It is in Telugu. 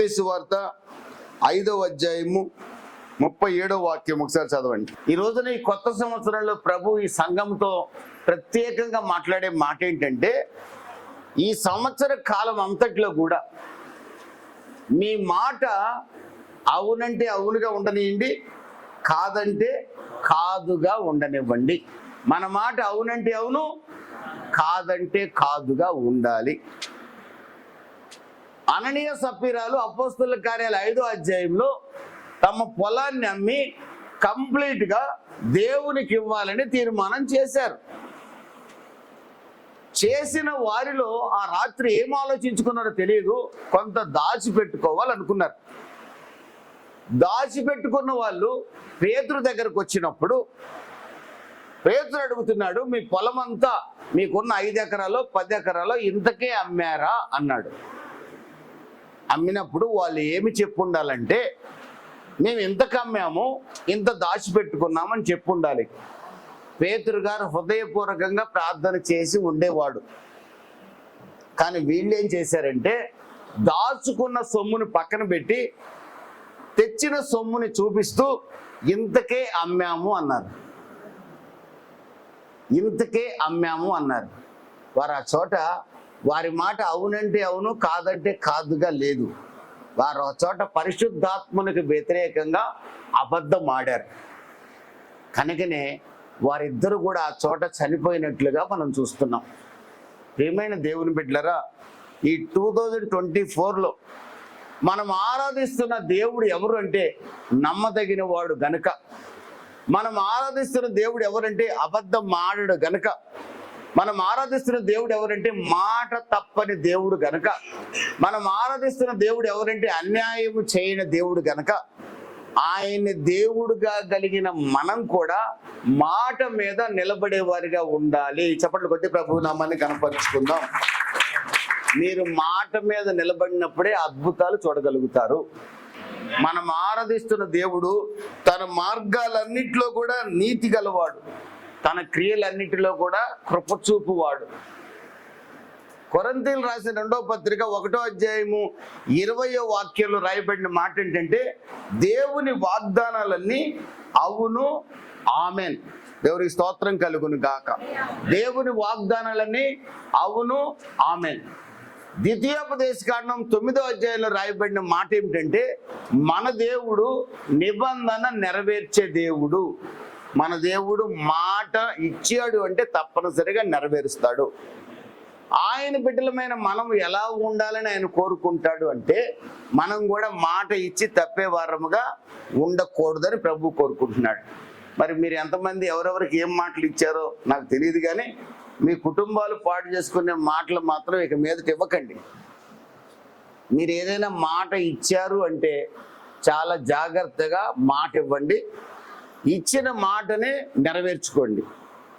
సువార్త 5వ అధ్యాయము 37వ వాక్యం ఒకసారి చదవండి. ఈ రోజున ఈ కొత్త సంవత్సరంలో ప్రభు ఈ సంఘంతో ప్రత్యేకంగా మాట్లాడే మాట ఏంటంటే, ఈ సంవత్సర కాలం అంతట్లో కూడా మీ మాట అవునంటే అవునుగా ఉండనివ్వండి, కాదంటే కాదుగా ఉండనివ్వండి. మన మాట అవునంటే అవును, కాదంటే కాదుగా ఉండాలి. అననీయ సప్పీరాలు అపోస్తలుల కార్యాలు 5వ అధ్యాయంలో తమ పొలాన్ని అమ్మి కంప్లీట్గా దేవునికి ఇవ్వాలని తీర్మానం చేశారు. చేసిన వారిలో ఆ రాత్రి ఏం ఆలోచించుకున్నారో తెలియదు, కొంత దాచిపెట్టుకోవాలనుకున్నారు. దాచిపెట్టుకున్న వాళ్ళు పేతురు దగ్గరకు వచ్చినప్పుడు పేతురు అడుగుతున్నాడు, మీ పొలం అంతా మీకున్న 5 ఎకరాలో 10 ఎకరాలో ఇంతకే అమ్మారా అన్నాడు. అమ్మినప్పుడు వాళ్ళు ఏమి చెప్పుండాలంటే, మేము ఇంతకు అమ్మాము, ఇంత దాచిపెట్టుకున్నామని చెప్పుండాలి. పేతురు గారు హృదయపూర్వకంగా ప్రార్థన చేసి ఉండేవాడు. కానీ వీళ్ళు ఏం చేశారంటే, దాచుకున్న సొమ్ముని పక్కన పెట్టి తెచ్చిన సొమ్ముని చూపిస్తూ ఇంతకే అమ్మాము అన్నారు. ఇంతకే అమ్మాము అన్నారు. వారు ఆ చోట వారి మాట అవునంటే అవును, కాదంటే కాదుగా లేదు. వారు ఆ చోట పరిశుద్ధాత్మనికి వ్యతిరేకంగా అబద్ధం ఆడారు. కనుకనే వారిద్దరు కూడా ఆ చోట చనిపోయినట్లుగా మనం చూస్తున్నాం. ప్రియమైన దేవుని బిడ్డలారా, ఈ 2024లో మనం ఆరాధిస్తున్న దేవుడు ఎవరు అంటే నమ్మదగిన వాడు గనుక, మనం ఆరాధిస్తున్న దేవుడు ఎవరంటే అబద్ధం ఆడడు గనుక, మనం ఆరాధిస్తున్న దేవుడు ఎవరంటే మాట తప్పని దేవుడు గనక, మనం ఆరాధిస్తున్న దేవుడు ఎవరంటే అన్యాయము చేయని దేవుడు గనక, ఆయన దేవుడుగా కలిగిన మనం కూడా మాట మీద నిలబడే వారిగా ఉండాలి. చప్పట్లు కొట్టి ప్రభు నామాన్ని కనపరుచుకుందాం. మీరు మాట మీద నిలబడినప్పుడే అద్భుతాలు చూడగలుగుతారు. మనం ఆరాధిస్తున్న దేవుడు తన మార్గాలన్నిటిలో కూడా నీతి గలవాడు, తన క్రియలన్నిటిలో కూడా కృపచూపువాడు. కొరింథీయులకు రాసిన 2వ పత్రిక 1వ అధ్యాయము 20వ వాక్యంలో రాయబడిన మాట ఏంటంటే, దేవుని వాగ్దానాలన్నీ అవును ఆమెన్. దేవునికి స్తోత్రం కలుగును గాక. దేవుని వాగ్దానాలన్నీ అవును ఆమెన్. ద్వితీయోపదేశకాండం 9వ అధ్యాయంలో రాయబడిన మాట ఏమిటంటే, మన దేవుడు నిబంధన నెరవేర్చే దేవుడు. మన దేవుడు మాట ఇచ్చాడు అంటే తప్పనిసరిగా నెరవేరుస్తాడు. ఆయన బిడ్డలమైన మనం ఎలా ఉండాలని ఆయన కోరుకుంటాడు అంటే, మనం కూడా మాట ఇచ్చి తప్పే వారముగా ఉండకూడదని ప్రభు కోరుకుంటున్నాడు. మరి మీరు ఎంతమంది ఎవరెవరికి ఏం మాటలు ఇచ్చారో నాకు తెలియదు, కానీ మీ కుటుంబాలు పాడు చేసుకునే మాటలు మాత్రం ఇక మీదట ఇవ్వకండి. మీరు ఏదైనా మాట ఇచ్చారు అంటే చాలా జాగ్రత్తగా మాట ఇవ్వండి. ఇచ్చిన మాటనే నెరవేర్చుకోండి.